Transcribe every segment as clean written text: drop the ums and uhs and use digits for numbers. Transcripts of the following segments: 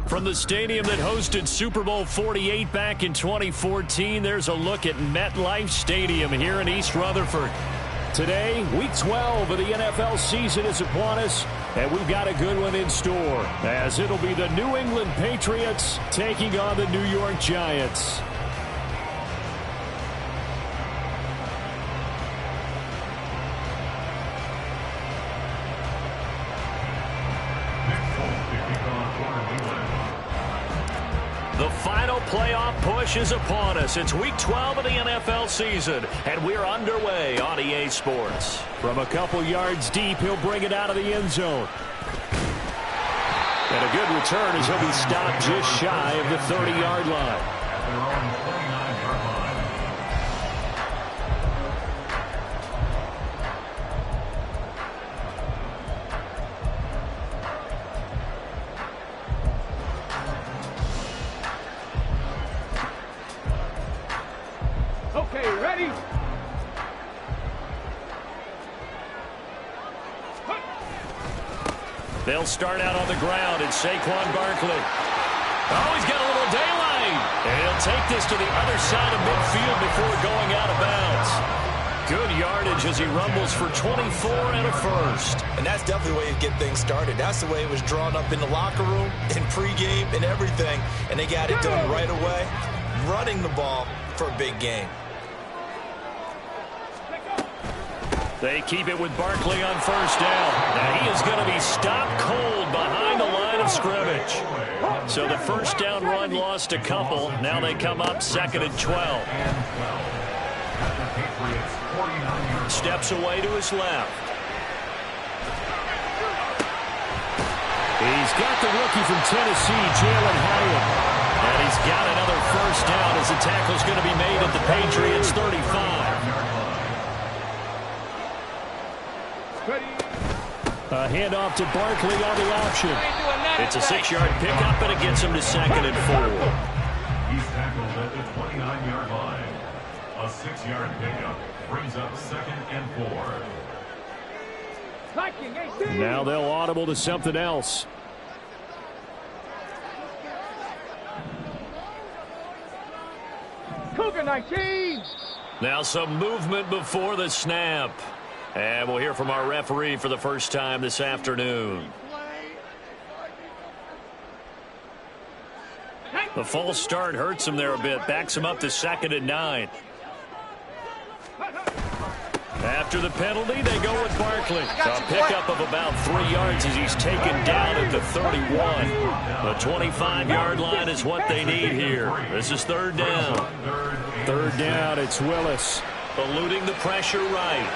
From the stadium that hosted Super Bowl 48 back in 2014, there's a look at MetLife Stadium here in East Rutherford. Today, Week 12 of the NFL season is upon us, and we've got a good one in store, as it'll be the New England Patriots taking on the New York Giants. The final playoff push is upon us. It's Week 12 of the NFL season, and we're underway on EA Sports. From a couple yards deep, he'll bring it out of the end zone. And a good return as he'll be stopped just shy of the 30-yard line. Okay, ready? They'll start out on the ground, and Saquon Barkley. Oh, he's got a little daylight. And he'll take this to the other side of midfield before going out of bounds. Good yardage as he rumbles for 24 and a first. And that's definitely the way you get things started. That's the way it was drawn up in the locker room, in pregame, and everything. And they got it done right away, running the ball for a big game. They keep it with Barkley on first down. Now he is going to be stopped cold behind the line of scrimmage. So the first down run lost a couple. Now they come up 2nd and 12. Steps away to his left. He's got the rookie from Tennessee, Jalen Hyatt. And he's got another first down as the tackle's going to be made at the Patriots' 35. A handoff to Barkley on the option. It's a 6-yard pickup, and it gets him to 2nd and 4. He's tackled at the 29-yard line. A 6-yard pickup brings up 2nd and 4. Now they'll audible to something else. Cougar 19. Now some movement before the snap. And we'll hear from our referee for the first time this afternoon. The false start hurts him there a bit. Backs him up to 2nd and 9. After the penalty, they go with Barkley. A pickup of about 3 yards as he's taken down at the 31. The 25-yard line is what they need here. This is 3rd down. 3rd down, it's Willis. Eluding the pressure right.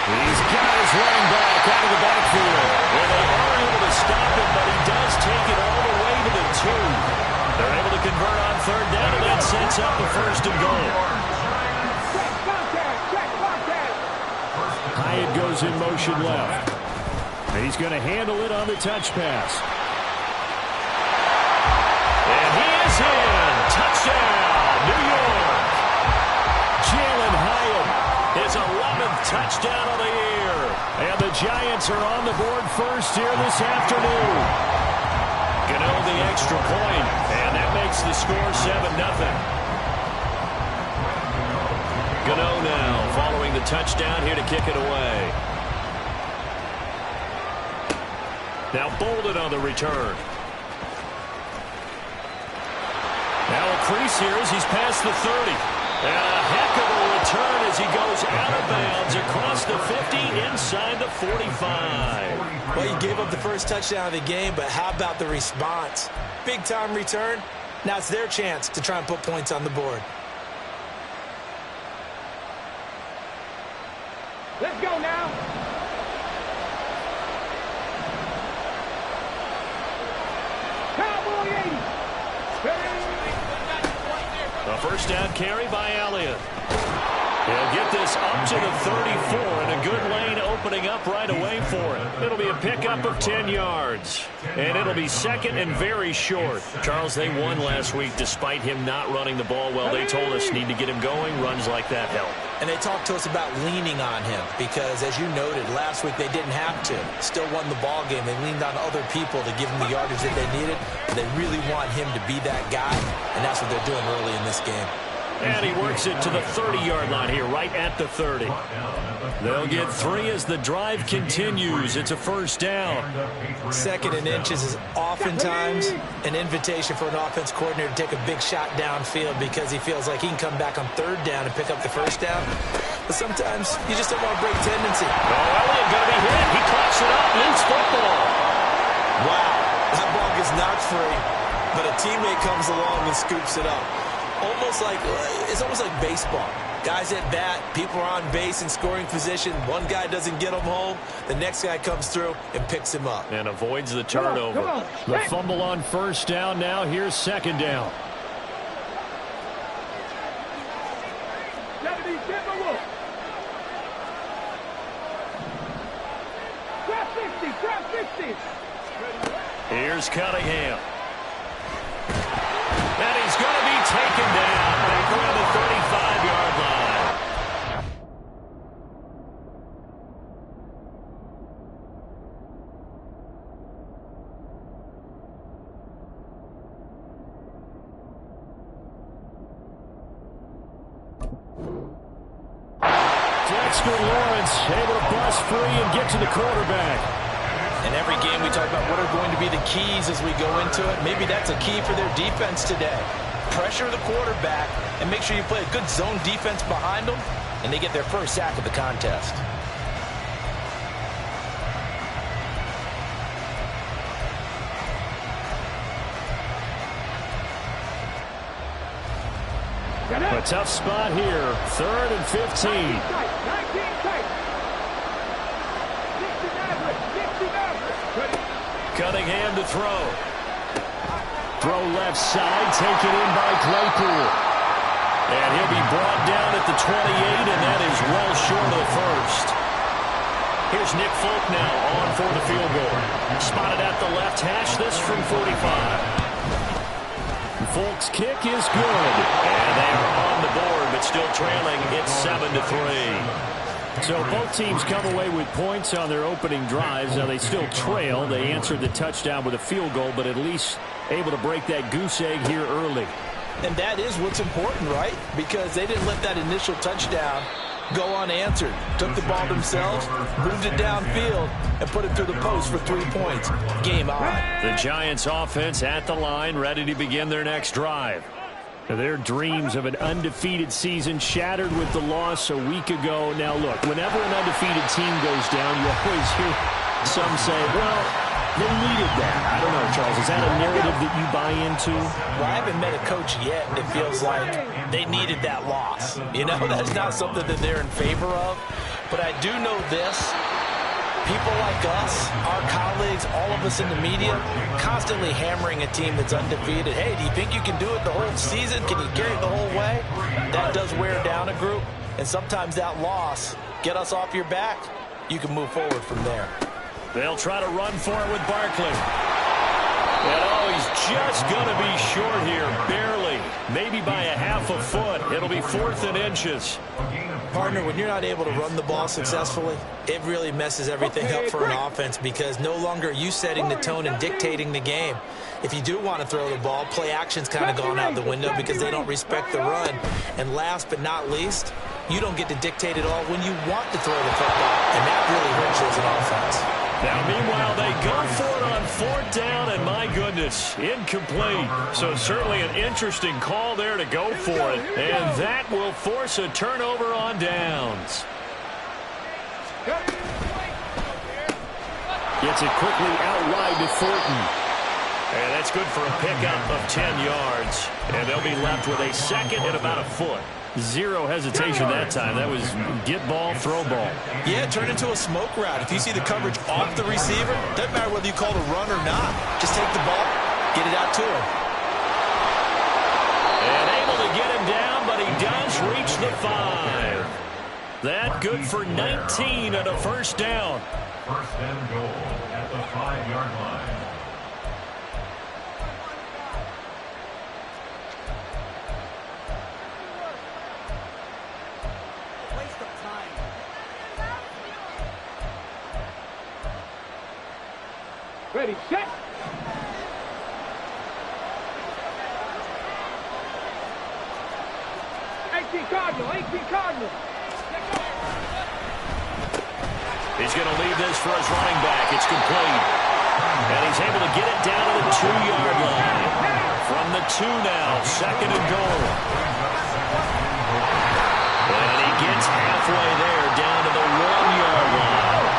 He's got his running back out of the backfield. Well, they are able to stop him, but he does take it all the way to the 2. They're able to convert on 3rd down, and that sets up the 1st and goal. Hyatt goes in motion left. And he's going to handle it on the touch pass. And he is in. Touchdown, New York. Jalen Hyatt, his 11th touchdown of the year. And the Giants are on the board first here this afternoon. Gano the extra point, and that makes the score 7-0. Gano now following the touchdown here to kick it away. Now Bolden on the return. Now a crease here as he's past the 30. And a heck of a return as he goes out of bounds across the 50 inside the 45. Well, you gave up the first touchdown of the game, but how about the response? Big-time return. Now it's their chance to try and put points on the board. Let's go now. Cowboy 80. A first down carry by Elliott. He'll get this up to the 34, and a good lane opening up right away for him. It'll be a pickup of 10 yards, and it'll be 2nd and very short. Charles, they won last week despite him not running the ball well. They told us need to get him going. Runs like that help. And they talked to us about leaning on him because, as you noted, last week they didn't have to. Still won the ball game. They leaned on other people to give them the yardage that they needed. They really want him to be that guy, and that's what they're doing early in this game. And he works it to the 30-yard line here, right at the 30. They'll get 3 as the drive continues. It's a first down. 2nd and inches is oftentimes an invitation for an offense coordinator to take a big shot downfield because he feels like he can come back on 3rd down and pick up the first down. But sometimes you just don't want to break tendency. Oh, Elliott going to be hit. He coughs it up. Loose football. Wow, that ball gets knocked free, but a teammate comes along and scoops it up. It's almost like baseball. Guys at bat, people are on base in scoring position. One guy doesn't get him home. The next guy comes through and picks him up. And avoids the turnover. Come on. The fumble on first down now. Here's 2nd down. Here's Cunningham. And he's going to be taken down back around the 35-yard line. Dexter Lawrence able to bust free and get to the quarterback. In every game we talk about what are going to be the keys as we go into it. Maybe that's a key for their defense today. Pressure the quarterback and make sure you play a good zone defense behind them, and they get their first sack of the contest. A tough spot here. 3rd and 15. Cunningham to throw. Throw left side, taken in by Claypool. And he'll be brought down at the 28, and that is well short of the first. Here's Nick Folk now on for the field goal. Spotted at the left hash, this from 45. Folk's kick is good. And they are on the board, but still trailing. It's 7-3. So both teams come away with points on their opening drives. Now they still trail. They answered the touchdown with a field goal, but at least able to break that goose egg here early. And that is what's important, right? Because they didn't let that initial touchdown go unanswered. Took the ball themselves, moved it downfield, and put it through the post for 3 points. Game on. The Giants offense at the line, ready to begin their next drive. Their dreams of an undefeated season shattered with the loss a week ago. Now, look, whenever an undefeated team goes down, you always hear some say, well, they needed that. I don't know, Charles. Is that a narrative that you buy into? Well, I haven't met a coach yet that feels like they needed that loss. You know, that's not something that they're in favor of. But I do know this. People like us, our colleagues, all of us in the media, constantly hammering a team that's undefeated. Hey, do you think you can do it the whole season? Can you carry it the whole way? That does wear down a group. And sometimes that loss, get us off your back, you can move forward from there. They'll try to run for it with Barkley. And oh, he's just going to be short here, barely. Maybe by a half a foot. It'll be 4th and inches. Partner, when you're not able to run the ball successfully, it really messes everything up for an offense because no longer are you setting the tone and dictating the game. If you do want to throw the ball, play action's kind of gone out the window because they don't respect the run. And last but not least, you don't get to dictate it all when you want to throw the football, and that really hurts you as an offense. Now, meanwhile, they go for it on 4th down, and my goodness, incomplete. So certainly an interesting call there to go for it, and that will force a turnover on downs. Gets it quickly out wide to Thornton. And that's good for a pickup of 10 yards. And they'll be left with a 2nd and about a foot. Zero hesitation that time. That was get ball, throw ball. Yeah, turn into a smoke route. If you see the coverage off the receiver, doesn't matter whether you call it a run or not. Just take the ball, get it out to him. And able to get him down, but he does reach the 5. That good for 19 and a first down. First and goal at the 5-yard line. Ready, set. Cardinal, 18 Cardinal. He's going to leave this for his running back. It's complete. And he's able to get it down to the 2-yard line. From the 2 now, 2nd and goal. And he gets halfway there, down to the 1-yard line.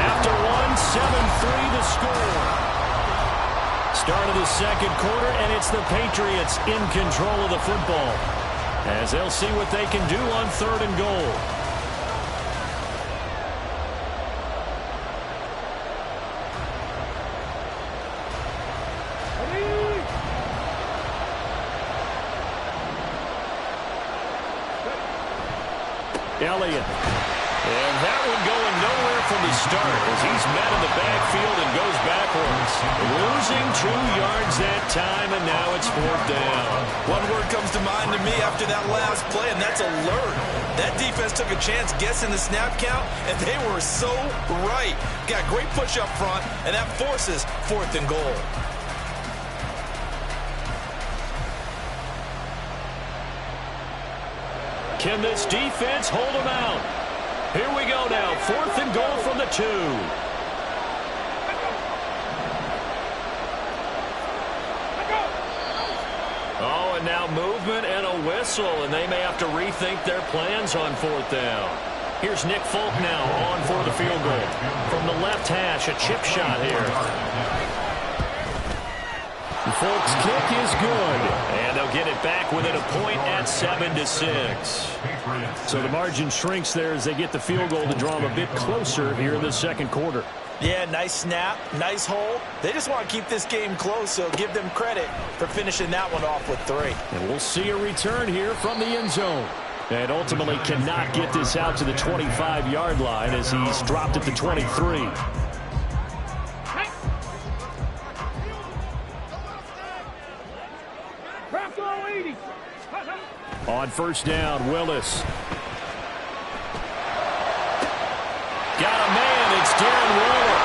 After 7-3 the score. Start of the second quarter, and it's the Patriots in control of the football, as they'll see what they can do on 3rd and goal. Elliott. And that one going nowhere from the start as he's met in the backfield and goes backwards. Losing 2 yards that time, and now it's 4th down. One word comes to mind to me after that last play, and that's alert. That defense took a chance guessing the snap count, and they were so right. Got great push up front, and that forces 4th and goal. Can this defense hold them out? Here we go now. 4th and goal from the 2. Oh, and now movement and a whistle, and they may have to rethink their plans on 4th down. Here's Nick Folk now on for the field goal. From the left hash, a chip shot here. Folk's kick is good, and they'll get it back within a point at 7-6. So the margin shrinks there as they get the field goal to draw them a bit closer here in the second quarter. Yeah, nice snap, nice hole. They just want to keep this game close, so give them credit for finishing that one off with 3. And we'll see a return here from the end zone. And ultimately cannot get this out to the 25-yard line as he's dropped at the 23. On 1st down, Willis. Got a man, it's Darren Waller.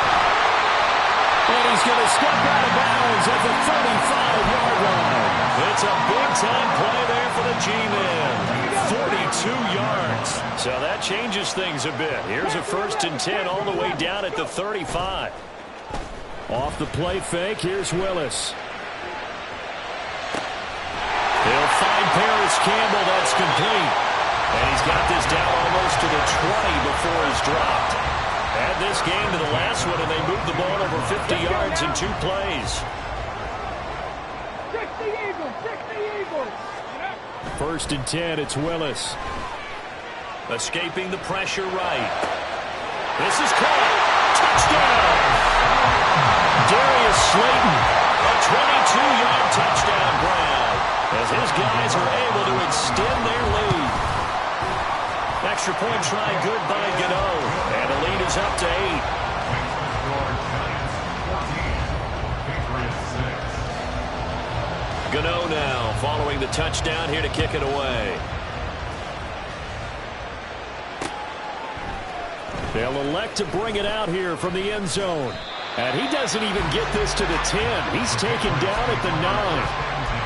And he's going to step out of bounds at the 35-yard line. It's a big-time play there for the G-men. 42 yards. So that changes things a bit. Here's a 1st and 10 all the way down at the 35. Off the play fake, here's Willis. He'll find Paris Campbell. That's complete. And he's got this down almost to the 20 before he's dropped. Add this game to the last one, and they moved the ball over 50 yards in 2 plays. 60 Eagles, 60 Eagles. 1st and 10, it's Willis. Escaping the pressure right. This is caught. Touchdown! Darius Slayton, a 22-yard touchdown grab, as his guys are able to extend their lead. Extra point try good by Gano, and the lead is up to 8. Gano now following the touchdown here to kick it away. They'll elect to bring it out here from the end zone. And he doesn't even get this to the 10. He's taken down at the 9.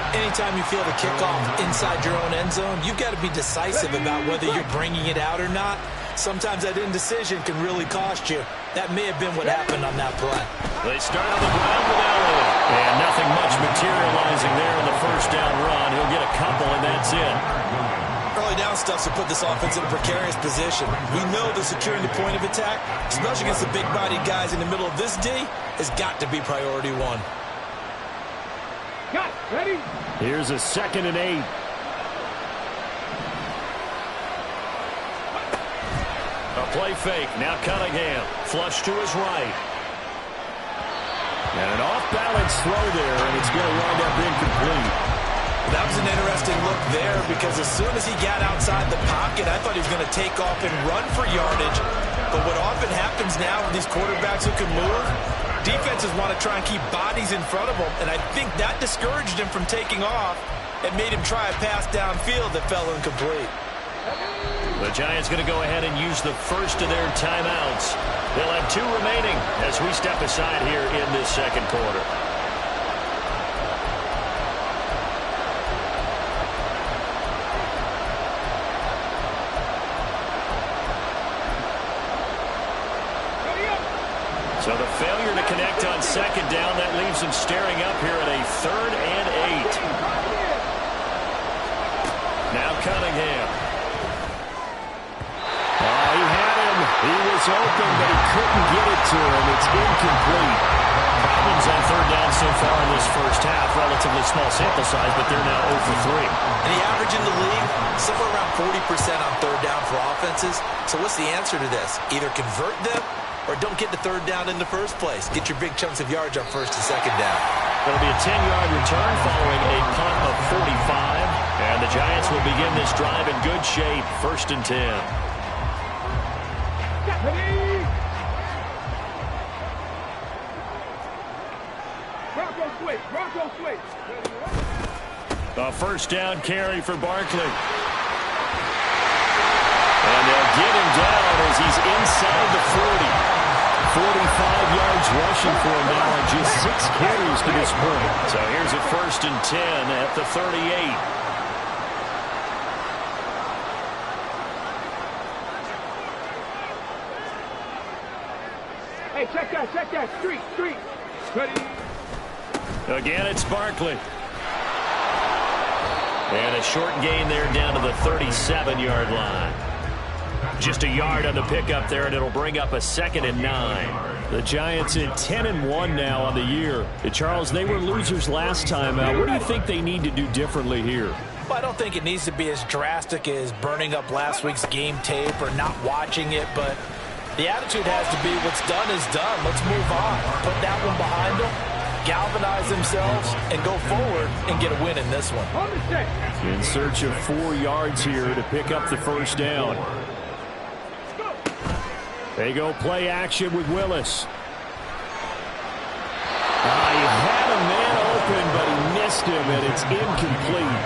Anytime you feel the kickoff inside your own end zone, you've got to be decisive about whether you're bringing it out or not. Sometimes that indecision can really cost you. That may have been what happened on that play. They start on the ground with Elliott. And nothing much materializing there in the 1st down run. He'll get a couple, and that's it. Early down stuff to put this offense in a precarious position. We know that securing the point of attack, especially against the big-bodied guys in the middle of this D, has got to be priority 1. Got it. Ready? Here's a 2nd and 8. A play fake. Now Cunningham. Flush to his right. And an off-balance throw there, and it's going to wind up incomplete. That was an interesting look there because as soon as he got outside the pocket, I thought he was going to take off and run for yardage. But what often happens now with these quarterbacks who can move, defenses want to try and keep bodies in front of them, and I think that discouraged him from taking off and made him try a pass downfield that fell incomplete. The Giants going to go ahead and use the first of their timeouts. They'll have 2 remaining as we step aside here in this second quarter. So the failure to connect on second down, that leaves him staring up here at a 3rd and 8. Now Cunningham. He had him. He was open, but he couldn't get it to him. It's incomplete. Problems on 3rd down so far in this first half. Relatively small sample size, but they're now 0 for 3. And the average in the league, somewhere around 40% on 3rd down for offenses. So what's the answer to this? Either convert them or don't get the 3rd down in the first place. Get your big chunks of yards on 1st and 2nd down. It'll be a 10-yard return following a punt of 45. And the Giants will begin this drive in good shape. 1st and 10. Bronco switch. A 1st down carry for Barkley. And they'll get him down as he's inside the 40. 45 yards rushing for him now on just 6 carries to this point. So here's a 1st and 10 at the 38. Hey, check that. Street. Ready. Again, it's Barkley. And a short gain there down to the 37-yard line. Just a yard on the pickup there, and it'll bring up a 2nd and 9. The Giants at 10-1 now on the year. Charles, they were losers last time out. What do you think they need to do differently here? Well, I don't think it needs to be as drastic as burning up last week's game tape or not watching it, but the attitude has to be what's done is done. Let's move on. Put that one behind them, galvanize themselves, and go forward and get a win in this one. In search of 4 yards here to pick up the 1st down. They go play action with Willis. He had a man open, but he missed him, and it's incomplete.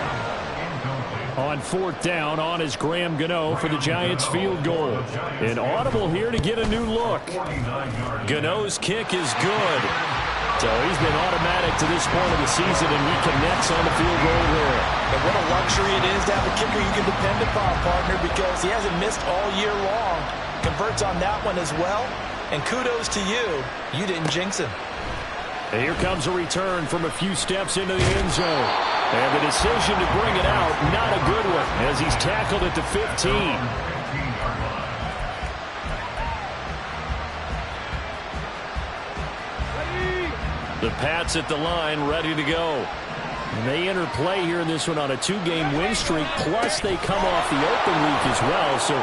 On 4th down, on is Graham Gano for the Giants field goal. An audible here to get a new look. Gano's kick is good. So he's been automatic to this point of the season, and he connects on the field goal there. And what a luxury it is to have a kicker you can depend upon, partner, because he hasn't missed all year long. Converts on that one as well. And kudos to you. You didn't jinx him. And here comes a return from a few steps into the end zone. And the decision to bring it out, not a good one, as he's tackled at the 15. The Pats at the line, ready to go. And they enter play here in this one on a 2-game win streak, plus they come off the open week as well. So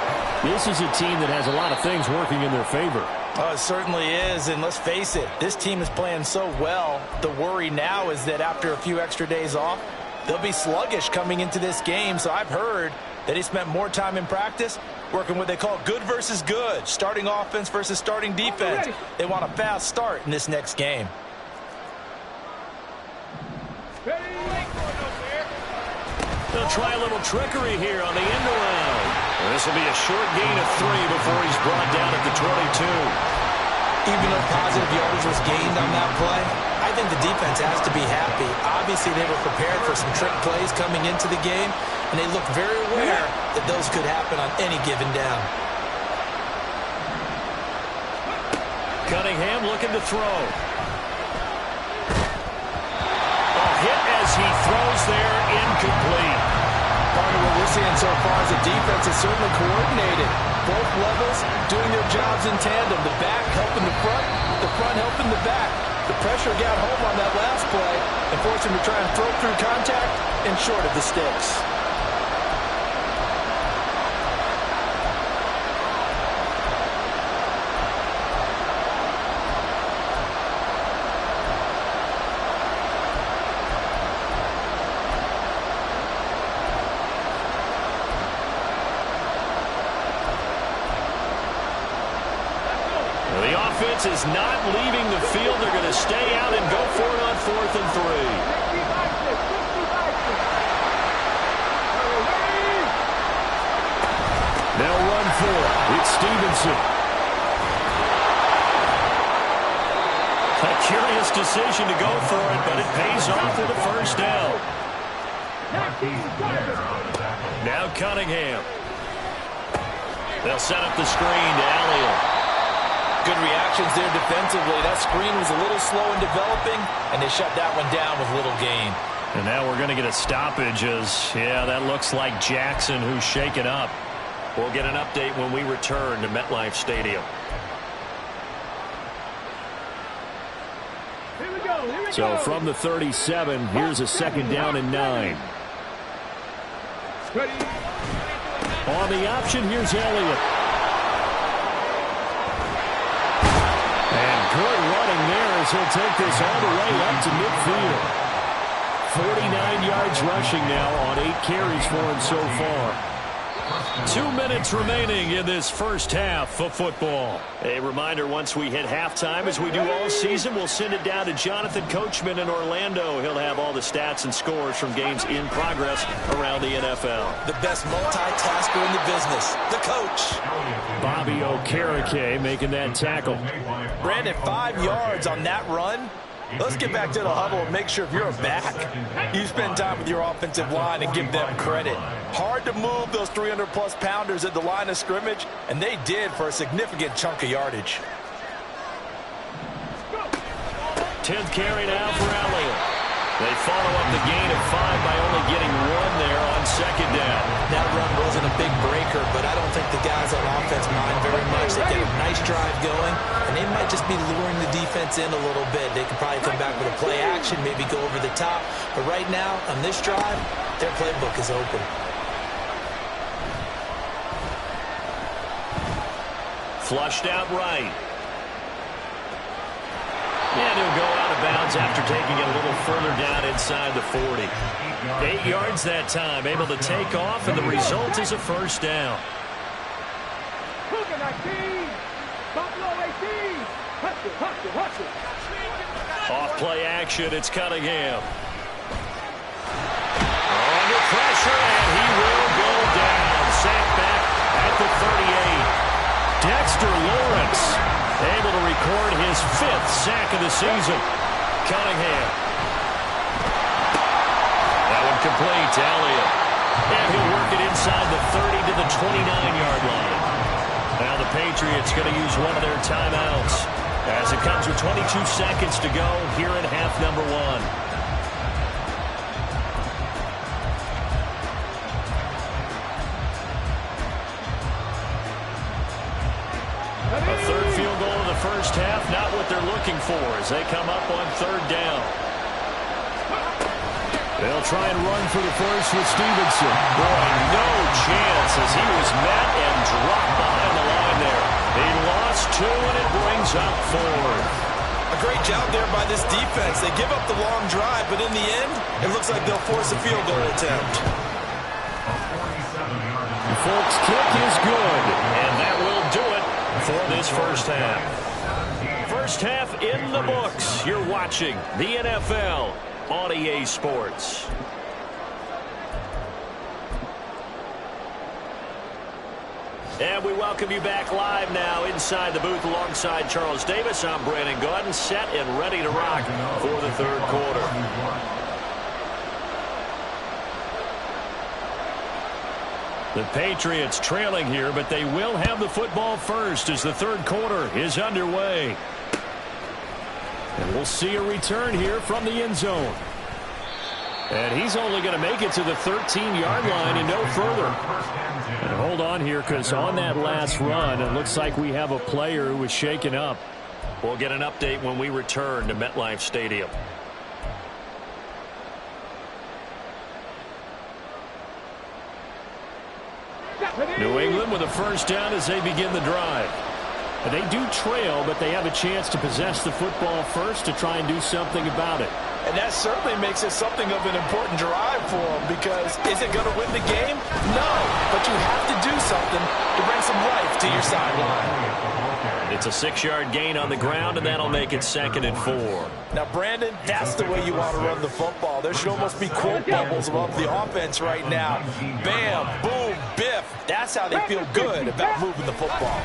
this is a team that has a lot of things working in their favor. Oh, it certainly is, and let's face it, this team is playing so well. The worry now is that after a few extra days off, they'll be sluggish coming into this game. So I've heard that he spent more time in practice working what they call good versus good, starting offense versus starting defense. They want a fast start in this next game. They'll try a little trickery here on the end around. This will be a short gain of 3 before he's brought down at the 22. Even though positive yardage was gained on that play, I think the defense has to be happy. Obviously, they were prepared for some trick plays coming into the game, and they look very aware that those could happen on any given down. Cunningham looking to throw. Hit as he throws there, incomplete. Part of what we're seeing so far is the defense is certainly coordinated. Both levels doing their jobs in tandem. The back helping the front helping the back. The pressure got home on that last play and forced him to try and throw through contact and short of the sticks. Is not leaving the field. They're going to stay out and go for it on 4th and 3. They'll run for it. It's Stevenson. A curious decision to go for it, but it pays off with a first down. Now Cunningham. They'll set up the screen to Elliott. Good reactions there defensively. That screen was a little slow in developing, and they shut that one down with little gain. And now we're going to get a stoppage as, yeah, that looks like Jackson who's shaken up. We'll get an update when we return to MetLife Stadium. So from the 37, here's a second down and 9. On the option, here's Elliott. And good running there as he'll take this all the way up to midfield. 49 yards rushing now on 8 carries for him so far. 2 minutes remaining in this first half of football. A reminder, once we hit halftime, as we do all season, we'll send it down to Jonathan Coachman in Orlando. He'll have all the stats and scores from games in progress around the NFL. The best multitasker in the business, the coach. Bobby Okereke making that tackle. Brandon, 5 yards on that run. Let's get back to the huddle and make sure if you're a back, you spend time with your offensive line and give them credit. Hard to move those 300-plus pounders at the line of scrimmage, and they did for a significant chunk of yardage. 10th carry now for Elliott. They follow up the gain of 5 by only getting 1 there on second down. That run wasn't a big breaker, but I don't think the guys on offense mind very much. They get a nice drive going, and they might just be luring the defense in a little bit. They could probably come back with a play action, maybe go over the top. But right now, on this drive, their playbook is open. Flushed out right. And he'll go out of bounds after taking it a little further down inside the 40. 8 yards that time, able to take off, and the result is a first down. Off play action, it's Cunningham. Under pressure, and he will go down. Sacked back at the 38. Dexter Lawrence able to record his 5th sack of the season. Cunningham. That one complete to Elliott. And he'll work it inside the 30 to the 29-yard line. Now the Patriots going to use one of their timeouts as it comes with 22 seconds to go here in half number 1. First half, not what they're looking for as they come up on 3rd down. They'll try and run for the first with Stevenson. Boy, no chance as he was met and dropped behind the line there. He lost 2 and it brings up 4. A great job there by this defense. They give up the long drive, but in the end, it looks like they'll force a field goal attempt. The Folks' kick is good, and that will do it for this first half. First half in the books. You're watching the NFL on EA Sports. And we welcome you back live now inside the booth alongside Charles Davis. I'm Brandon Gaudin, set and ready to rock for the third quarter. The Patriots trailing here, but they will have the football first as the third quarter is underway. And we'll see a return here from the end zone. And he's only going to make it to the 13-yard line and no further. And hold on here, because on that last run, it looks like we have a player who was shaken up. We'll get an update when we return to MetLife Stadium. New England with a first down as they begin the drive. And they do trail, but they have a chance to possess the football first to try and do something about it. And that certainly makes it something of an important drive for them, because is it going to win the game? No, but you have to do something to bring some life to your sideline. It's a 6-yard gain on the ground, and that'll make it 2nd and 4. Now, Brandon, that's the way you want to run the football. There should almost be quote bubbles above the offense right now. Bam, boom, biff. That that's how they feel good about moving the football.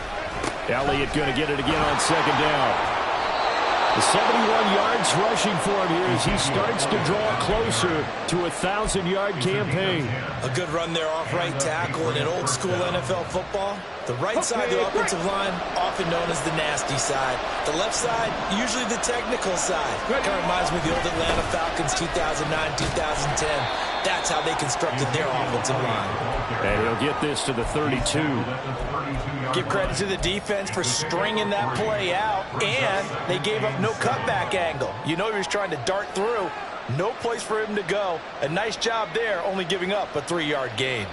Elliott going to get it again on second down. The 71 yards rushing for him here as he starts to draw closer to a 1,000-yard campaign. A good run there off right tackle in an old-school NFL football. The right side of the offensive line, often known as the nasty side. The left side, usually the technical side. Kind of reminds me of the old Atlanta Falcons 2009, 2010. That's how they constructed their offensive line. And he'll get this to the 32. Give credit to the defense for stringing that play out, and they gave up no cutback angle. You know he was trying to dart through. No place for him to go. A nice job there, only giving up a 3-yard gain.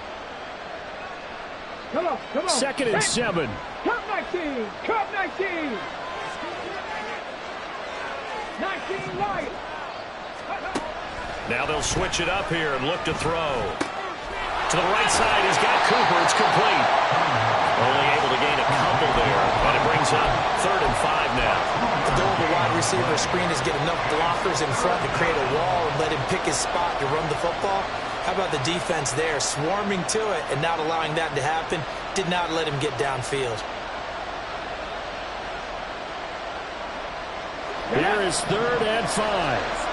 Come on. 2nd and 7. Cut 19. Cut 19. 19 Lions. Now they'll switch it up here and look to throw. To the right side, he's got Cooper. It's complete. Only able to gain a couple there, and it brings up 3rd and 5 now. The goal of the wide receiver screen is get enough blockers in front to create a wall and let him pick his spot to run the football. How about the defense there, swarming to it and not allowing that to happen? Did not let him get downfield. Here is 3rd and 5.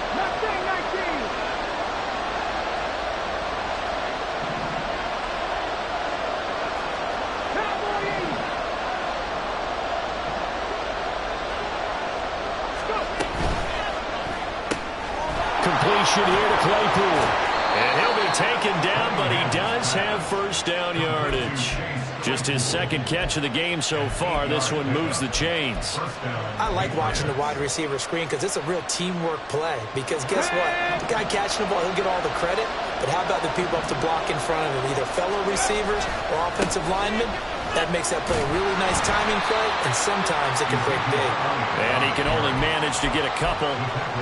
Completion here to Claypool. And he'll be taken down, but he does have first down yardage. Just his 2nd catch of the game so far. This one moves the chains. I like watching the wide receiver screen because it's a real teamwork play. Because guess what? The guy catching the ball, he'll get all the credit. But how about the people up to block in front of him? Either fellow receivers or offensive linemen. That makes that play a really nice timing play, and sometimes it can break big. And he can only manage to get a couple.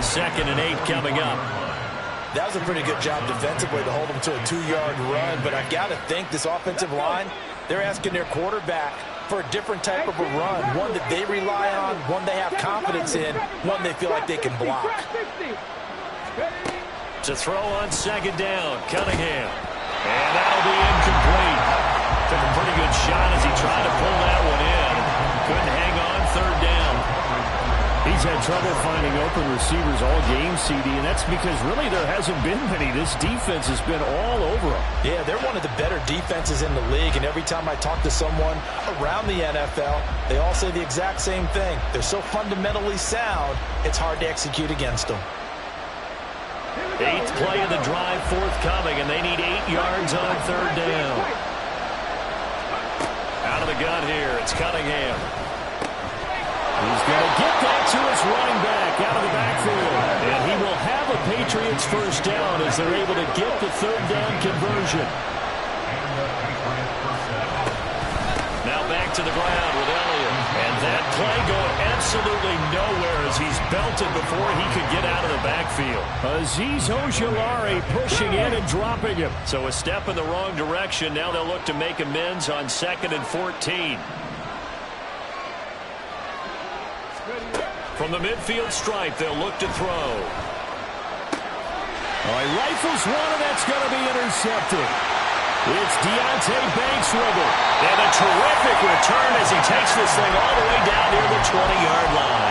2nd and 8 coming up. That was a pretty good job defensively to hold him to a 2-yard run, but I got to think this offensive line, they're asking their quarterback for a different type of a run, one that they rely on, one they have confidence in, one they feel like they can block. To throw on 2nd down, Cunningham. And that'll be incomplete. Took a pretty good shot as he tried to pull that one in. Couldn't hang on 3rd down. He's had trouble finding open receivers all game, CD, and that's because really there hasn't been many. This defense has been all over him. Yeah, they're one of the better defenses in the league, and every time I talk to someone around the NFL, they all say the exact same thing. They're so fundamentally sound, it's hard to execute against them. 8th play of the drive forthcoming, and they need 8 yards on 3rd down. Out of the gun here, it's Cunningham. He's going to get that to his running back out of the backfield. And he will have a Patriots first down as they're able to get the 3rd down conversion. Now back to the ground with Elliott. And that play going absolutely nowhere as he's belted before he could get out of the backfield. Azeez Ojulari pushing in and dropping him. So a step in the wrong direction. Now they'll look to make amends on 2nd and 14. From the midfield stripe, they'll look to throw. Oh, he rifles one, and that's going to be intercepted. It's Deonte Banks with it. And a terrific return as he takes this thing all the way down near the 20-yard line.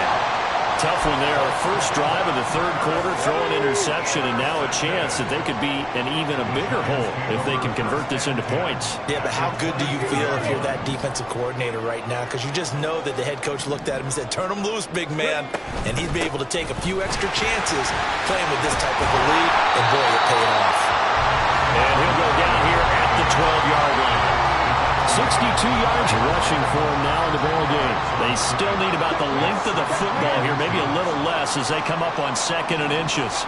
Tough one there. First drive of the 3rd quarter, throwing interception, and now a chance that they could be in even a bigger hole if they can convert this into points. Yeah, but how good do you feel if you're that defensive coordinator right now? Because you just know that the head coach looked at him and said, turn him loose, big man. And he'd be able to take a few extra chances playing with this type of a lead, and boy, it paid off. And he'll go down here at the 12-yard line. 62 yards rushing for him now in the ball game. They still need about the length of the football here, maybe a little less as they come up on 2nd and inches.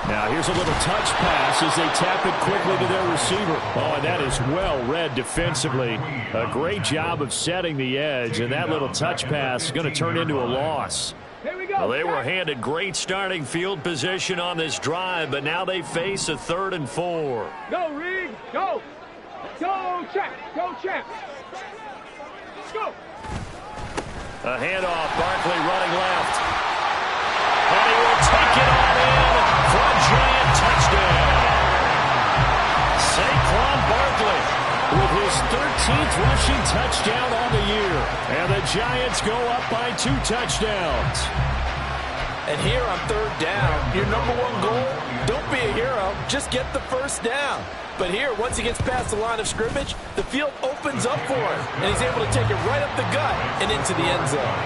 Now here's a little touch pass as they tap it quickly to their receiver. Oh, and that is well read defensively. A great job of setting the edge, and that little touch pass is going to turn into a loss. Well, they were handed great starting field position on this drive, but now they face a 3rd and 4. Go, Reed. Go. Go, champ. Go, champ. Go. A handoff. Barkley running left. And he will take it on in for a giant touchdown. Saquon Barkley with his 19th rushing touchdown on the year. And the Giants go up by 2 touchdowns. And here on 3rd down, your number one goal, don't be a hero, just get the first down. But here, once he gets past the line of scrimmage, the field opens up for him, and he's able to take it right up the gut and into the end zone.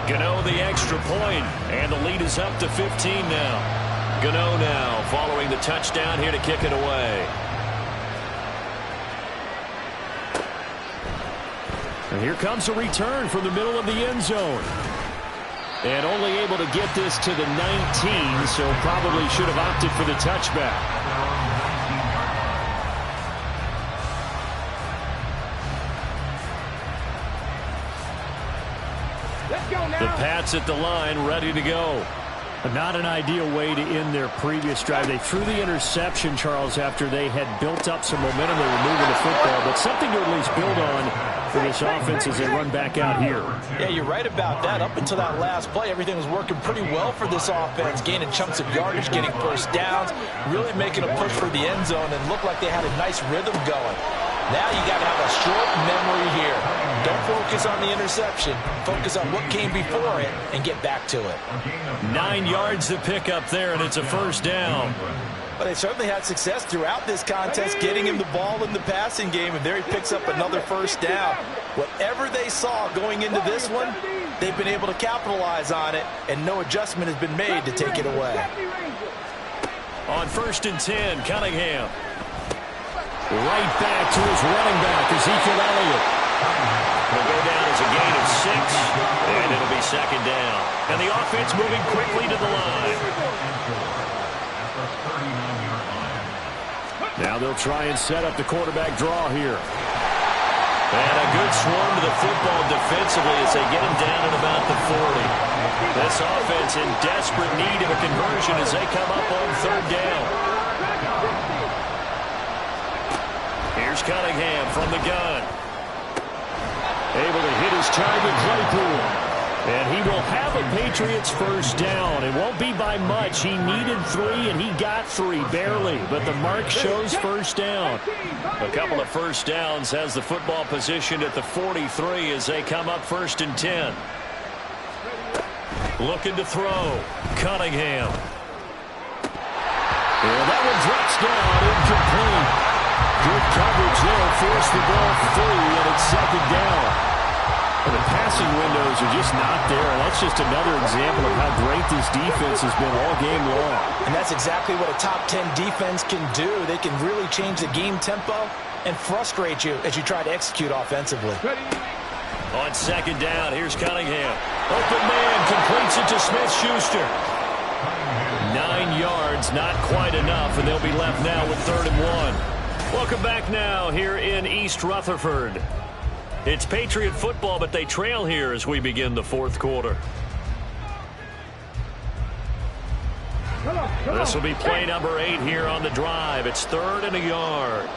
Gano the extra point, and the lead is up to 15 now. Gano now following the touchdown here to kick it away. And here comes a return from the middle of the end zone. And only able to get this to the 19, so probably should have opted for the touchback. The Pats at the line, ready to go. Not an ideal way to end their previous drive. They threw the interception, Charles, after they had built up some momentum. They were moving the football, but something to at least build on for this offense as they run back out here. Yeah, you're right about that. Up until that last play, everything was working pretty well for this offense, gaining chunks of yardage, getting first downs, really making a push for the end zone, and looked like they had a nice rhythm going. Now you got to have a short memory here. Don't focus on the interception. Focus on what came before it and get back to it. 9 yards to pick up there, and it's a first down. But they certainly had success throughout this contest, getting him the ball in the passing game, and there he picks up another first down. Whatever they saw going into this one, they've been able to capitalize on it, and no adjustment has been made to take it away. On 1st and 10, Cunningham. Right back to his running back, Ezekiel Elliott. He'll go down as a gain of 6, and it'll be 2nd down. And the offense moving quickly to the line. Now they'll try and set up the quarterback draw here. And a good swarm to the football defensively as they get him down at about the 40. This offense in desperate need of a conversion as they come up on 3rd down. Here's Cunningham from the gun. Able to hit his target, Claypool. And he will have a Patriots first down. It won't be by much. He needed 3, and he got 3, barely. But the mark shows first down. A couple of first downs has the football positioned at the 43 as they come up 1st and 10. Looking to throw. Cunningham. And that one drops down, incomplete. Good coverage there, forced the ball free, and it's 2nd down. And the passing windows are just not there. And that's just another example of how great this defense has been all game long. And that's exactly what a top 10 defense can do. They can really change the game tempo and frustrate you as you try to execute offensively. On 2nd down, here's Cunningham. Open man, completes it to Smith-Schuster. 9 yards, not quite enough, and they'll be left now with 3rd and 1. Welcome back now here in East Rutherford. It's Patriot football, but they trail here as we begin the 4th quarter. This will be play number 8 here on the drive. It's 3rd and a yard.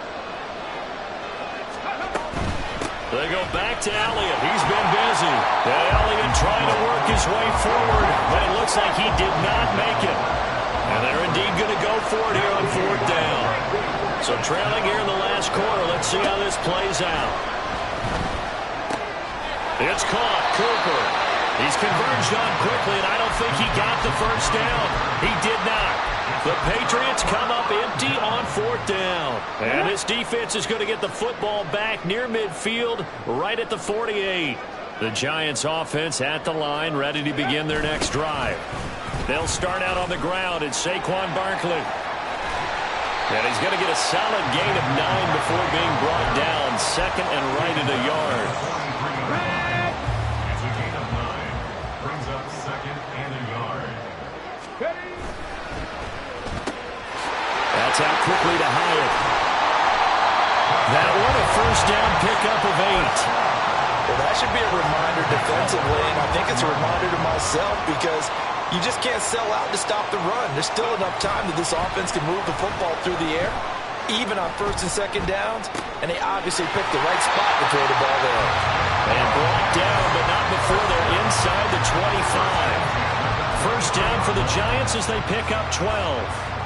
They go back to Elliott. He's been busy. And Elliott trying to work his way forward, but it looks like he did not make it. And they're indeed going to go for it here on 4th down. So trailing here in the last quarter. Let's see how this plays out. It's caught. Cooper. He's converged on quickly, and I don't think he got the first down. He did not. The Patriots come up empty on 4th down. And this defense is going to get the football back near midfield, right at the 48. The Giants offense at the line, ready to begin their next drive. They'll start out on the ground. It's Saquon Barkley. And he's going to get a solid gain of 9 before being brought down. 2nd and right at a yard. It's a gain of 9. Brings up 2nd and a yard. That's out quickly to Hyatt. That one a first down pickup of 8. Well, that should be a reminder defensively, and I think it's a reminder to myself because you just can't sell out to stop the run. There's still enough time that this offense can move the football through the air, even on 1st and 2nd downs, and they obviously picked the right spot to throw the ball there. And brought down, but not before they're inside the 25. First down for the Giants as they pick up 12.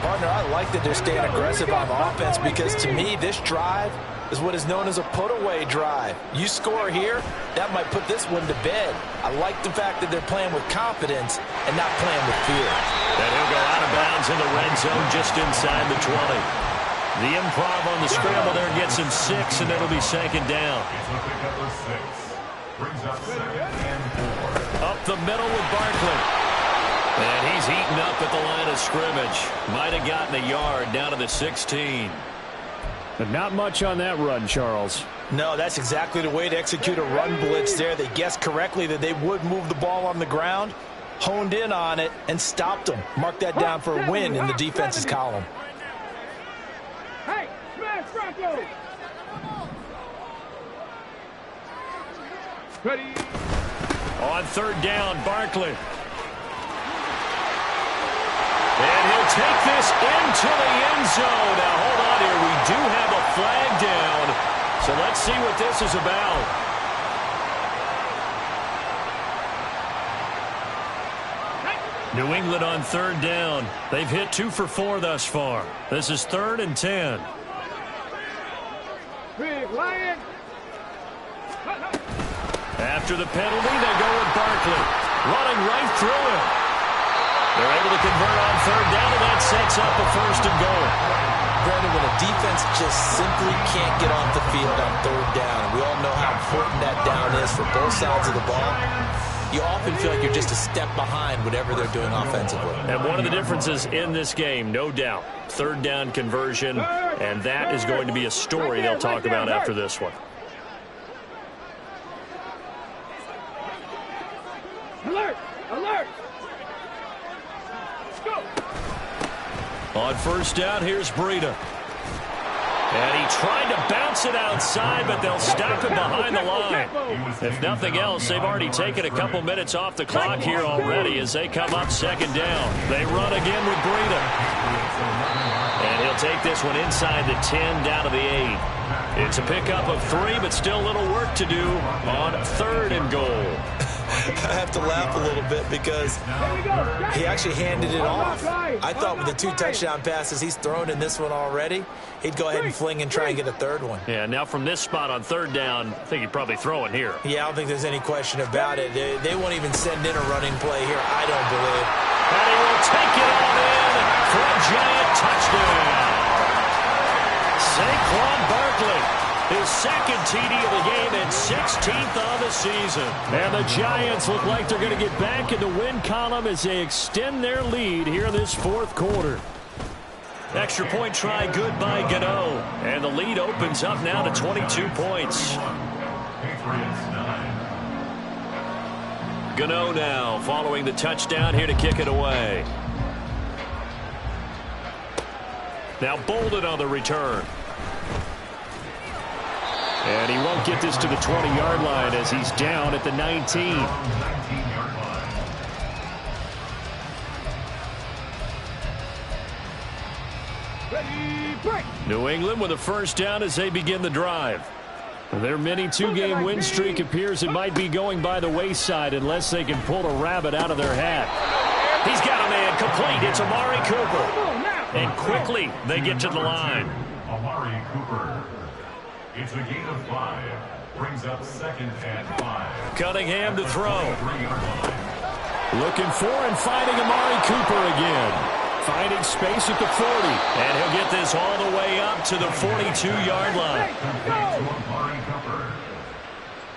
Partner, I like that they're staying aggressive on offense because, to me, this drive is what is known as a put-away drive. You score here, that might put this one to bed. I like the fact that they're playing with confidence and not playing with fear. And he'll go out of bounds in the red zone just inside the 20. The improv on the scramble there gets him 6, and it'll be second down. Brings up second and 4. Up the middle with Barkley. And he's eaten up at the line of scrimmage. Might have gotten a yard down to the 16. But not much on that run, Charles. No, that's exactly the way to execute a run blitz there. They guessed correctly that they would move the ball on the ground, honed in on it, and stopped them. Mark that down for a win in the defense's column. Hey, smash Bronco! Ready? On third down, Barkley. And he'll take this into the end zone. Now, hold on here. We do have a flag down. So let's see what this is about. New England on third down. They've hit 2 for 4 thus far. This is 3rd and 10. Big Lion! After the penalty, they go with Barkley. Running right through him. They're able to convert on third down, and that sets up a 1st and goal. Brandon, when a defense just simply can't get off the field on third down, we all know how important that down is for both sides of the ball. You often feel like you're just a step behind whatever they're doing offensively. And one of the differences in this game, no doubt, third down conversion, and that is going to be a story they'll talk about after this one. Alert! Alert! On first down, here's Breida. And he tried to bounce it outside, but they'll stop him behind the line. If nothing else, they've already taken a couple minutes off the clock here already as they come up second down. They run again with Breida. And he'll take this one inside the 10 down to the 8. It's a pickup of 3, but still a little work to do on 3rd and goal. I have to laugh a little bit because he actually handed it off. I thought with the 2 touchdown passes he's thrown in this one already, he'd go ahead and fling and try and get a 3rd one. Yeah, now from this spot on third down, I think he'd probably throw it here. Yeah, I don't think there's any question about it. They won't even send in a running play here, I don't believe. And he will take it on in for a giant touchdown. Saquon Barkley. His 2nd TD of the game and 16th on the season. And the Giants look like they're going to get back in the win column as they extend their lead here in this 4th quarter. Extra point try good by Gano. And the lead opens up now to 22 points. Gano now following the touchdown here to kick it away. Now Bolden on the return. And he won't get this to the 20-yard line as he's down at the 19. New England with a first down as they begin the drive. Their mini 2-game win streak appears it might be going by the wayside unless they can pull a rabbit out of their hat. He's got a man complete. It's Amari Cooper. And quickly they get to the line. Amari Cooper. It's a gain of 5. Brings up 2nd and 5. Cunningham to throw. Looking for and finding Amari Cooper again. Finding space at the 40. And he'll get this all the way up to the 42-yard line. Amari Cooper.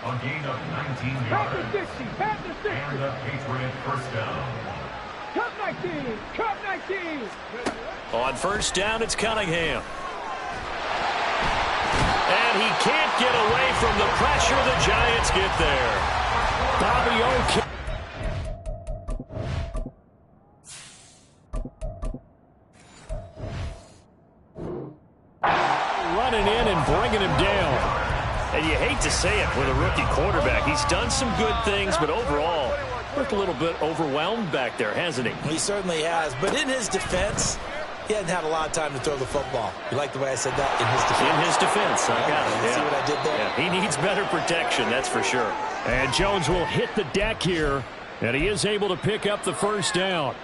A gain of 19 yards. And a Patriot first down. Cup 19! Cup 19! On first down, it's Cunningham. And he can't get away from the pressure. The Giants get there. Bobby O. Running in and bringing him down. And you hate to say it with a rookie quarterback. He's done some good things, but overall, looked a little bit overwhelmed back there, hasn't he? He certainly has. But in his defense, he hasn't had a lot of time to throw the football. You like the way I said that? In his defense. In his defense. I got it. See what I did there? Yeah, he needs better protection, that's for sure. And Jones will hit the deck here, and he is able to pick up the first down.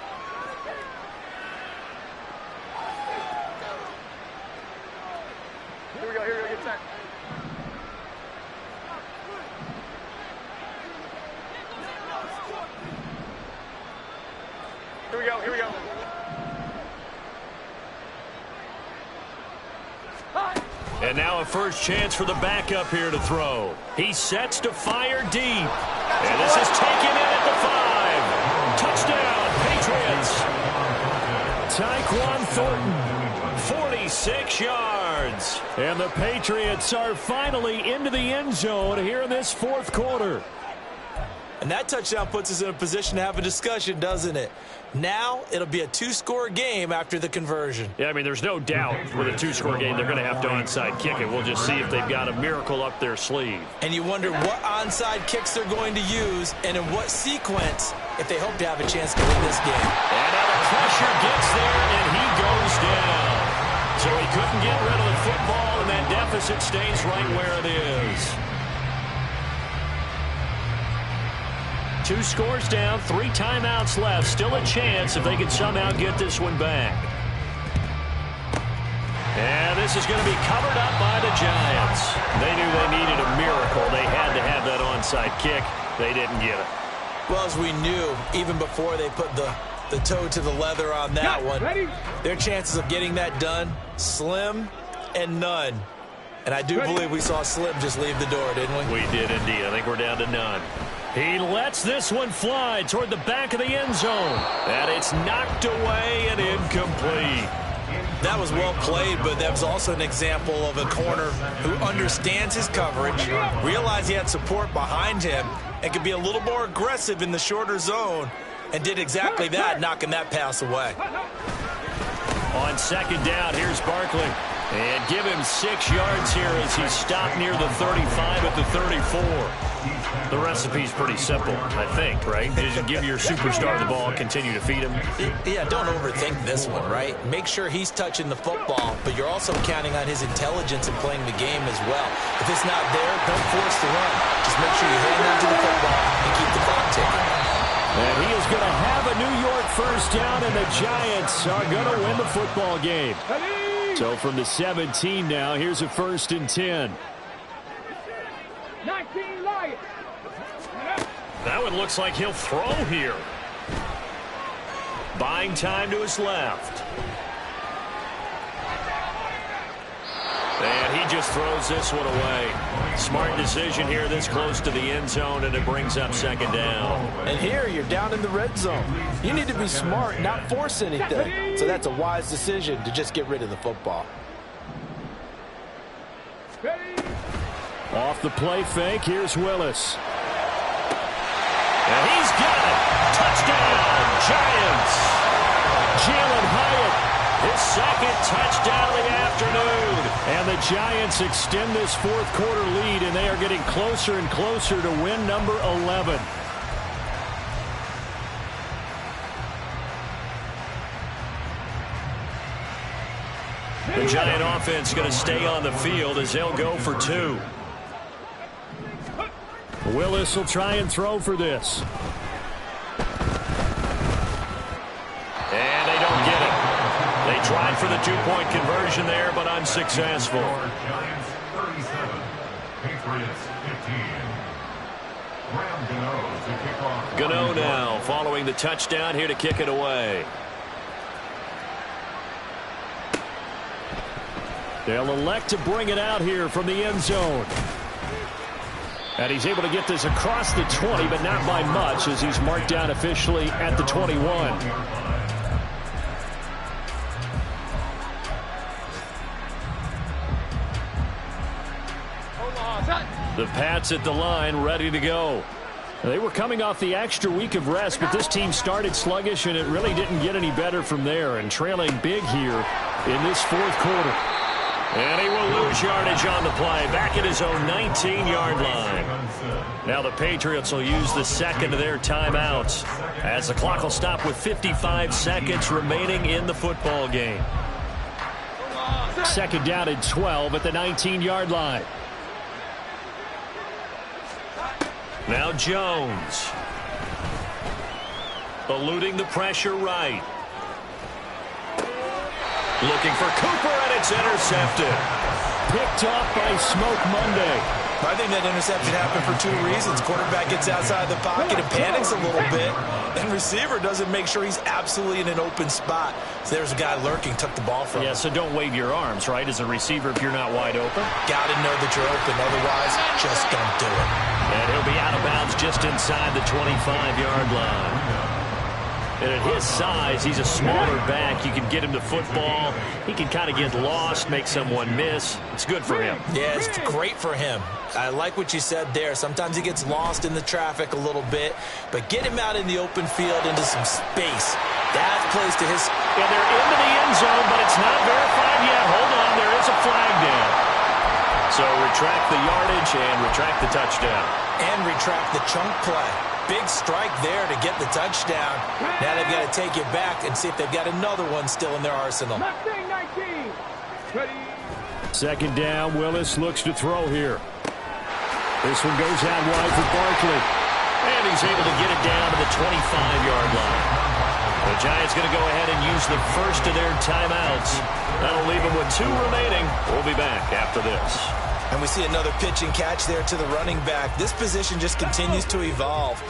Here we go, get set. Here we go. Here we go. And now a first chance for the backup here to throw. He sets to fire deep. And this is taken in at the 5. Touchdown, Patriots. Tyquan Thornton, 46 yards. And the Patriots are finally into the end zone here in this fourth quarter. And that touchdown puts us in a position to have a discussion, doesn't it? Now it'll be a 2-score game after the conversion. Yeah, I mean, there's no doubt with a 2-score game they're going to have to onside kick it. We'll just see if they've got a miracle up their sleeve. And you wonder what onside kicks they're going to use and in what sequence if they hope to have a chance to win this game. And now the pressure gets there, and he goes down. So he couldn't get rid of the football, and that deficit stays right where it is. 2 scores down, 3 timeouts left. Still a chance if they can somehow get this one back. And this is going to be covered up by the Giants. They knew they needed a miracle. They had to have that onside kick. They didn't get it. Well, as we knew, even before they put the toe to the leather on that one, their chances of getting that done, slim and none. And I do believe we saw Slim just leave the door, didn't we? We did indeed. I think we're down to none. He lets this one fly toward the back of the end zone. And it's knocked away and incomplete. That was well played, but that was also an example of a corner who understands his coverage, realized he had support behind him, and could be a little more aggressive in the shorter zone, and did exactly that, knocking that pass away. On second down, here's Barkley. And give him 6 yards here as he's stopped near the 35 at the 34. The recipe's pretty simple, I think, right? Just give your superstar the ball, continue to feed him. Yeah, don't overthink this one, right? Make sure he's touching the football, but you're also counting on his intelligence in playing the game as well. If it's not there, don't force the run. Just make sure you hang on to the football and keep the clock ticking. And he is going to have a New York first down, and the Giants are going to win the football game. So from the 17 now, here's a 1st and 10. 19 Lions. That one looks like he'll throw here. Buying time to his left. And he just throws this one away. Smart decision here this close to the end zone, and it brings up 2nd down. And here you're down in the red zone. You need to be smart, not force anything. So that's a wise decision to just get rid of the football. Off the play fake, here's Willis. And he's got it. Touchdown, Giants. Jalen Hyatt, his 2nd touchdown of the afternoon. And the Giants extend this 4th quarter lead, and they are getting closer and closer to win number 11. The Giant offense going to stay on the field as they'll go for 2. Willis will try and throw for this. And they don't get it. They tried for the 2-point conversion there, but unsuccessful. Giants 37, Patriots 15. Graham Gano to kick off. Gano now following the touchdown here to kick it away. They'll elect to bring it out here from the end zone. And he's able to get this across the 20, but not by much as he's marked down officially at the 21. The Pats at the line, ready to go. They were coming off the extra week of rest, but this team started sluggish, and it really didn't get any better from there, and trailing big here in this 4th quarter. And he will lose yardage on the play, back at his own 19-yard line. Now the Patriots will use the 2nd of their timeouts as the clock will stop with 55 seconds remaining in the football game. 2nd down and 12 at the 19-yard line. Now Jones. Eluding the pressure right. Looking for Cooper, and it's intercepted. Picked off by Smoke Monday. I think that interception happened for two reasons. Quarterback gets outside the pocket and panics a little bit, and receiver doesn't make sure he's absolutely in an open spot. So there's a guy lurking, took the ball from him. Yeah, so don't wave your arms, right, as a receiver if you're not wide open. Got to know that you're open, otherwise just don't do it. And he'll be out of bounds just inside the 25-yard line. And at his size, he's a smaller back. You can get him the football. He can kind of get lost, make someone miss. It's good for him. Yeah, it's great for him. I like what you said there. Sometimes he gets lost in the traffic a little bit, but get him out in the open field into some space. That plays to his... Yeah, they're into the end zone, but it's not verified yet. Hold on, there is a flag down. So retract the yardage and retract the touchdown. And retract the chunk play. Big strike there to get the touchdown. Now they've got to take it back and see if they've got another one still in their arsenal. 19. Ready. Second down, Willis looks to throw here. This one goes out wide for Barkley. And he's able to get it down to the 25-yard line. The Giants going to go ahead and use the first of their timeouts. That'll leave them with 2 remaining. We'll be back after this. And we see another pitch and catch there to the running back. This position just continues to evolve.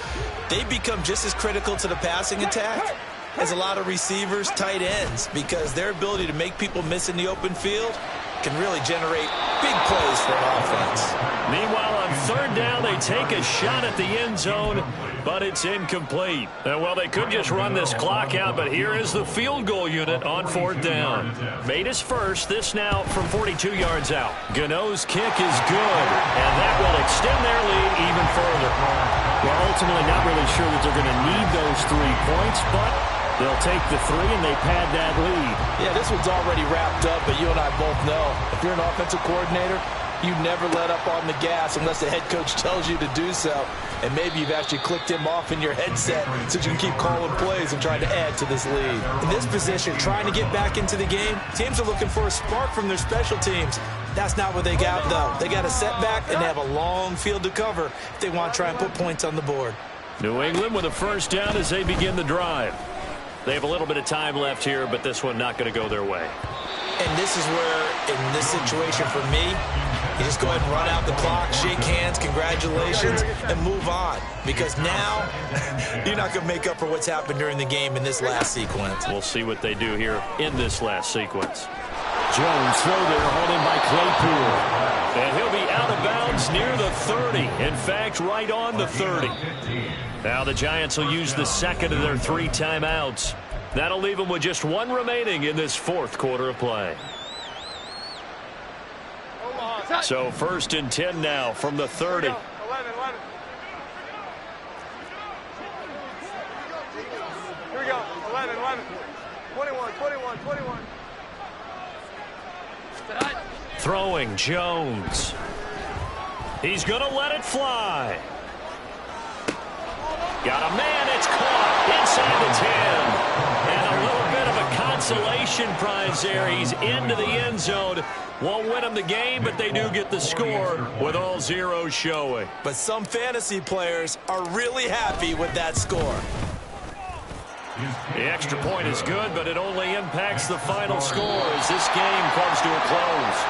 They become just as critical to the passing attack as a lot of receivers, tight ends, because their ability to make people miss in the open field can really generate big plays for an offense. Meanwhile, on third down, they take a shot at the end zone, but it's incomplete. Well, they could just run this clock out, but here is the field goal unit on fourth down. Made his first, this now from 42 yards out. Gano's kick is good, and that will extend their lead even further. Well, ultimately not really sure that they're going to need those 3 points, but they'll take the 3 and they pad that lead. Yeah, this one's already wrapped up, but you and I both know if you're an offensive coordinator, you never let up on the gas unless the head coach tells you to do so. And maybe you've actually clicked him off in your headset so you can keep calling plays and trying to add to this lead. In this position, trying to get back into the game, teams are looking for a spark from their special teams. That's not what they got, though. They got a setback, and they have a long field to cover if they want to try and put points on the board. New England with a first down as they begin the drive. They have a little bit of time left here, but this one not going to go their way. And this is where, in this situation for me, you just go ahead and run out the clock, shake hands, congratulations, and move on. Because now, you're not going to make up for what's happened during the game in this last sequence. We'll see what they do here in this last sequence. Jones throw there, holding by Claypool. And he'll be out of bounds near the 30. In fact, right on the 30. Now the Giants will use the second of their 3 timeouts. That'll leave them with just 1 remaining in this fourth quarter of play. So first and 10 now from the 30. 11. Here we go. 11. 21. Throwing Jones. He's going to let it fly. Got a man, it's caught inside the 10. And a little bit of a consolation prize there. He's into the end zone. Won't win them the game, but they do get the score with all zeros showing. But some fantasy players are really happy with that score. The extra point is good, but it only impacts the final score as this game comes to a close.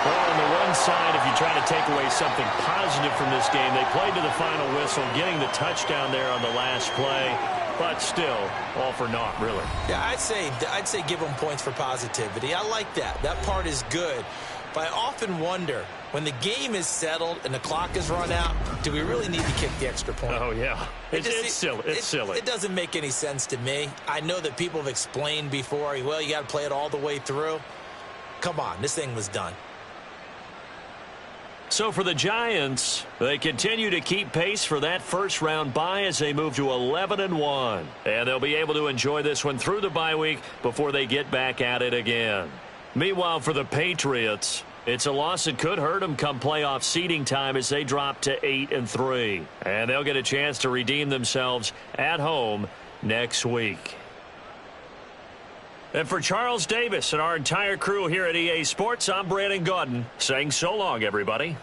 Well, on the one side, if you try to take away something positive from this game, they played to the final whistle, getting the touchdown there on the last play, but still, all for naught, really. Yeah, I'd say give them points for positivity. I like that. That part is good. But I often wonder, when the game is settled and the clock is run out, do we really need to kick the extra point? Oh, yeah. It's silly. It's silly. It doesn't make any sense to me. I know that people have explained before, well, you got to play it all the way through. Come on, this thing was done. So for the Giants, they continue to keep pace for that first-round bye as they move to 11-1. And they'll be able to enjoy this one through the bye week before they get back at it again. Meanwhile, for the Patriots, it's a loss that could hurt them come playoff seeding time as they drop to 8-3. And they'll get a chance to redeem themselves at home next week. And for Charles Davis and our entire crew here at EA Sports, I'm Brandon Gaudin saying so long, everybody.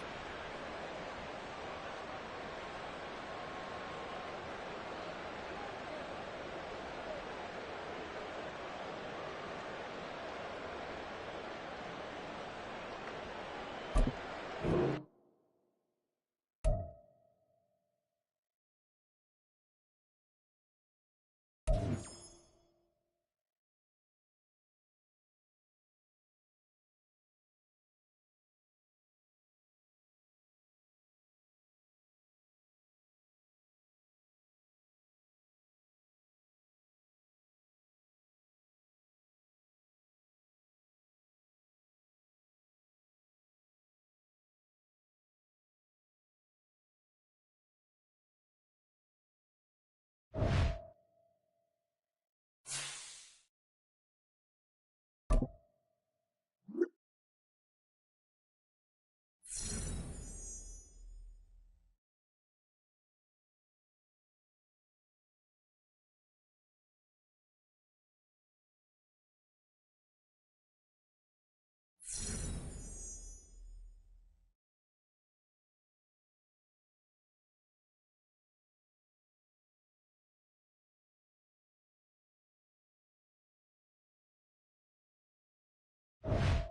it.